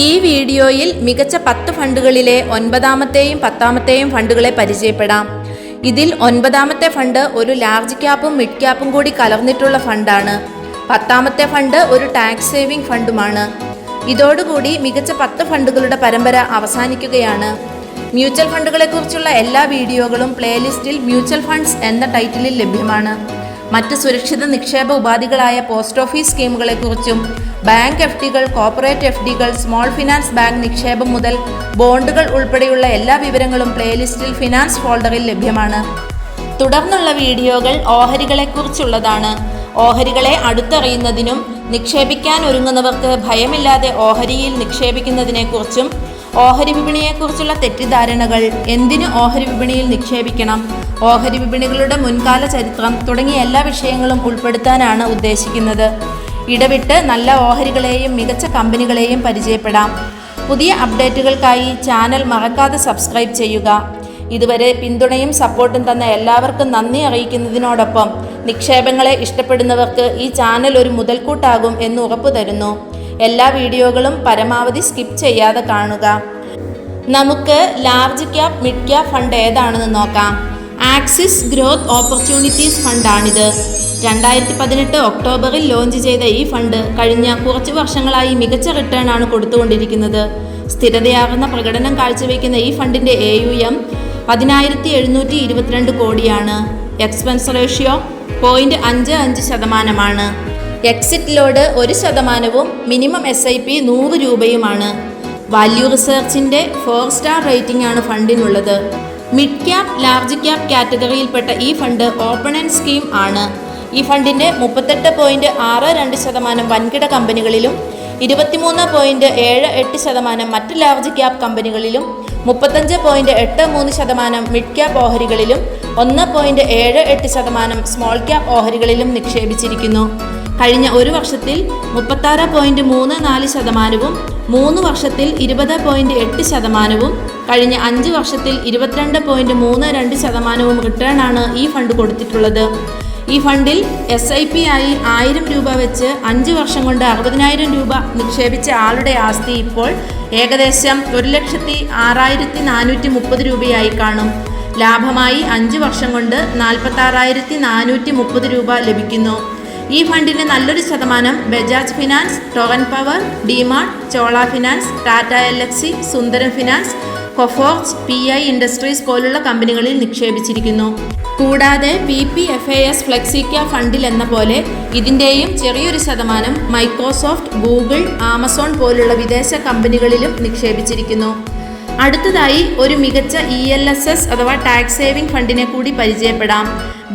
ഈ വീഡിയോയിൽ മികച്ച 10 ഫണ്ടുകളിലെ 9ാമത്തെയും 10ാമത്തെയും ഫണ്ടുകളെ പരിചയപ്പെടാം. ഇതിൽ 9ാമത്തെ ഫണ്ട് ഒരു ലാർജ് ക്യാപ്പും മിഡ് ക്യാപ്പും കൂടി കലർന്നിട്ടുള്ള ഫണ്ടാണ്. 10ാമത്തെ ഫണ്ട് ഒരു ടാക്സ് സേവിംഗ് ഫണ്ടുമാണ്. ഇതോടുകൂടി മികച്ച 10 ഫണ്ടുകളുടെ പരമ്പര അവസാനിക്കുകയാണ്. മ്യൂച്വൽ ഫണ്ടുകളെക്കുറിച്ചുള്ള എല്ലാ വീഡിയോകളും പ്ലേലിസ്റ്റിൽ മ്യൂച്വൽ ഫണ്ട്സ് എന്ന ടൈറ്റിലിൽ ലഭ്യമാണ്. മറ്റ് സുരക്ഷിത നിക്ഷേപ ഉപാധികളായ പോസ്റ്റ് ഓഫീസ് സ്കീമുകളെക്കുറിച്ചും ബാങ്ക് എഫ് ഡികൾ, കോർപ്പറേറ്റ് എഫ് ഡികൾ, സ്മോൾ ഫിനാൻസ് ബാങ്ക് നിക്ഷേപം മുതൽ ബോണ്ടുകൾ ഉൾപ്പെടെയുള്ള എല്ലാ വിവരങ്ങളും പ്ലേലിസ്റ്റിൽ ഫിനാൻസ് ഫോൾഡറിൽ ലഭ്യമാണ്. തുടർന്നുള്ള വീഡിയോകൾ ഓഹരികളെക്കുറിച്ചുള്ളതാണ്. ഓഹരികളെ അടുത്തറിയുന്നതിനും നിക്ഷേപിക്കാൻ ഒരുങ്ങുന്നവർക്ക് ഭയമില്ലാതെ ഓഹരിയിൽ നിക്ഷേപിക്കുന്നതിനെക്കുറിച്ചും ഓഹരി വിപണിയെക്കുറിച്ചുള്ള തെറ്റിദ്ധാരണകൾ, എന്തിന് ഓഹരി വിപണിയിൽ നിക്ഷേപിക്കണം, ഓഹരി വിപണികളുടെ മുൻകാല ചരിത്രം തുടങ്ങിയ എല്ലാ വിഷയങ്ങളും ഉൾപ്പെടുത്താനാണ് ഉദ്ദേശിക്കുന്നത്. ഇടവിട്ട് നല്ല ഓഹരികളെയും മികച്ച കമ്പനികളെയും പരിചയപ്പെടാം. പുതിയ അപ്ഡേറ്റുകൾക്കായി ചാനൽ മറക്കാതെ സബ്സ്ക്രൈബ് ചെയ്യുക. ഇതുവരെ പിന്തുണയും സപ്പോർട്ടും തന്ന എല്ലാവർക്കും നന്ദി അറിയിക്കുന്നതിനോടൊപ്പം നിക്ഷേപങ്ങളെ ഇഷ്ടപ്പെടുന്നവർക്ക് ഈ ചാനൽ ഒരു മുതൽക്കൂട്ടാകും എന്ന് ഉറപ്പു തരുന്നു. എല്ലാ വീഡിയോകളും പരമാവധി സ്കിപ്പ് ചെയ്യാതെ കാണുക. നമുക്ക് large cap, mid cap fund ഏതാണെന്ന് നോക്കാം. Axis growth opportunities ഫണ്ടാണിത്. 2018 ഒക്ടോബറിൽ ലോഞ്ച് ചെയ്ത ഈ ഫണ്ട് കഴിഞ്ഞ കുറച്ച് വർഷങ്ങളായി മികച്ച റിട്ടേൺ ആണ് കൊടുത്തുകൊണ്ടിരിക്കുന്നത്. സ്ഥിരതയാർന്ന പ്രകടനം കാഴ്ചവെക്കുന്ന ഈ ഫണ്ടിൻ്റെ AUM 10,722 കോടിയാണ്. Expense ratio 0.55%. Exit load 1%, minimum SIP 100 രൂപയുമാണ്. വാല്യൂ റിസർച്ചിൻ്റെ 4 സ്റ്റാർ റേറ്റിംഗ് ആണ് ഫണ്ടിനുള്ളത്. മിഡ് ക്യാപ്, ലാർജ് ക്യാപ് കാറ്റഗറിയിൽപ്പെട്ട ഈ ഫണ്ട് ഓപ്പൺ ആൻഡ് സ്കീം ആണ്. ഈ ഫണ്ടിൻ്റെ 38.62% വൻകിട കമ്പനികളിലും 23.78% മറ്റ് ലാർജ് ക്യാപ് കമ്പനികളിലും 35.83% മിഡ് ക്യാപ് ഓഹരികളിലും 1.78% സ്മോൾ ക്യാപ് ഓഹരികളിലും നിക്ഷേപിച്ചിരിക്കുന്നു. കഴിഞ്ഞ ഒരു വർഷത്തിൽ 36.34%, 3 വർഷത്തിൽ 20.8%, കഴിഞ്ഞ 5 വർഷത്തിൽ 22.32% റിട്ടേൺ ആണ് ഈ ഫണ്ട് കൊടുത്തിട്ടുള്ളത്. ഈ ഫണ്ടിൽ SIP ആയി 1000 രൂപ വെച്ച് 5 വർഷം കൊണ്ട് 60,000 രൂപ നിക്ഷേപിച്ച ആളുടെ ആസ്തി ഇപ്പോൾ ഏകദേശം 1,06,430 രൂപയായി കാണും. ലാഭമായി 5 വർഷം കൊണ്ട് 46,430 രൂപ ലഭിക്കുന്നു. ഈ ഫണ്ടിന് നല്ലൊരു ശതമാനം Bajaj finance, torrent power, DMart, Chola finance, Tata LXC, സുന്ദരം ഫിനാൻസ്, കൊഫോർജ്, PI ഇൻഡസ്ട്രീസ് പോലുള്ള കമ്പനികളിൽ നിക്ഷേപിച്ചിരിക്കുന്നു. കൂടാതെ PPFAS ഫ്ലെക്സിക്യാപ് ഫണ്ടിൽ എന്ന പോലെ ഇതിൻ്റെയും ചെറിയൊരു ശതമാനം മൈക്രോസോഫ്റ്റ്, ഗൂഗിൾ, ആമസോൺ പോലുള്ള വിദേശ കമ്പനികളിലും നിക്ഷേപിച്ചിരിക്കുന്നു. അടുത്തതായി ഒരു മികച്ച ELSS അഥവാ ടാക്സ് സേവിംഗ് ഫണ്ടിനെ കൂടി പരിചയപ്പെടാം.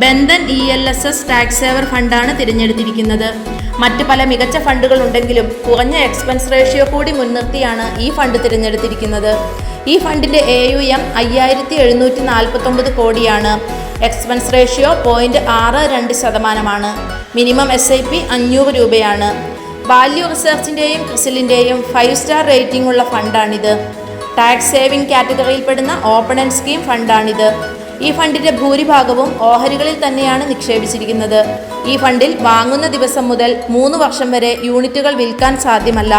ബന്ധൻ ELSS ടാക്സ് സേവർ ഫണ്ടാണ് തിരഞ്ഞെടുത്തിരിക്കുന്നത്. മറ്റ് പല മികച്ച ഫണ്ടുകൾ ഉണ്ടെങ്കിലും കുറഞ്ഞ എക്സ്പെൻസ് റേഷ്യോ കൂടി മുൻനിർത്തിയാണ് ഈ ഫണ്ട് തിരഞ്ഞെടുത്തിരിക്കുന്നത്. ഈ ഫണ്ടിൻ്റെ AUM 5,749 കോടിയാണ്. Expense ratio 0.62%. മിനിമം SIP 500 രൂപയാണ്. വാല്യൂ റിസർച്ചിൻ്റെയും ക്രിസിലിൻ്റെയും 5 സ്റ്റാർ റേറ്റിംഗ് ഉള്ള ഫണ്ടാണിത്. ടാക്സ് സേവിംഗ് കാറ്റഗറിയിൽപ്പെടുന്ന ഓപ്പൺ ആൻഡ് സ്കീം ഫണ്ടാണിത്. ഈ ഫണ്ടിൻ്റെ ഭൂരിഭാഗവും ഓഹരികളിൽ തന്നെയാണ് നിക്ഷേപിച്ചിരിക്കുന്നത്. ഈ ഫണ്ടിൽ വാങ്ങുന്ന ദിവസം മുതൽ 3 വർഷം വരെ യൂണിറ്റുകൾ വിൽക്കാൻ സാധ്യമല്ല.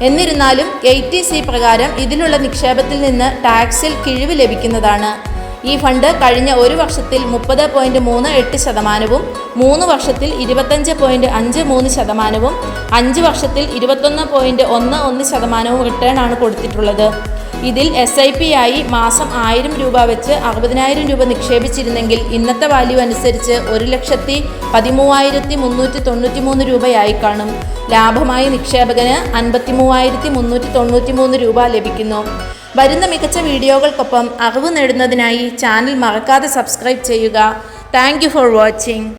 എന്നിരുന്നാലും 80C പ്രകാരം ഇതിലുള്ള നിക്ഷേപത്തിൽ നിന്ന് ടാക്സിൽ കിഴിവ് ലഭിക്കുന്നതാണ്. ഈ ഫണ്ട് കഴിഞ്ഞ ഒരു വർഷത്തിൽ 30.38%, 3 വർഷത്തിൽ 25.53%, 5 വർഷത്തിൽ 21.11% റിട്ടേൺ ആണ് കൊടുത്തിട്ടുള്ളത്. ഇതിൽ SIP ആയി മാസം 1000 രൂപ വെച്ച് 60,000 രൂപ നിക്ഷേപിച്ചിരുന്നെങ്കിൽ ഇന്നത്തെ വാല്യൂ അനുസരിച്ച് 1,13,393 രൂപയായി കാണും. ലാഭമായി നിക്ഷേപകന് 53,393 രൂപ ലഭിക്കുന്നു. വരുന്ന മികച്ച വീഡിയോകൾക്കൊപ്പം അറിവ് നേടുന്നതിനായി ചാനൽ മറക്കാതെ സബ്സ്ക്രൈബ് ചെയ്യുക. Thank you for watching.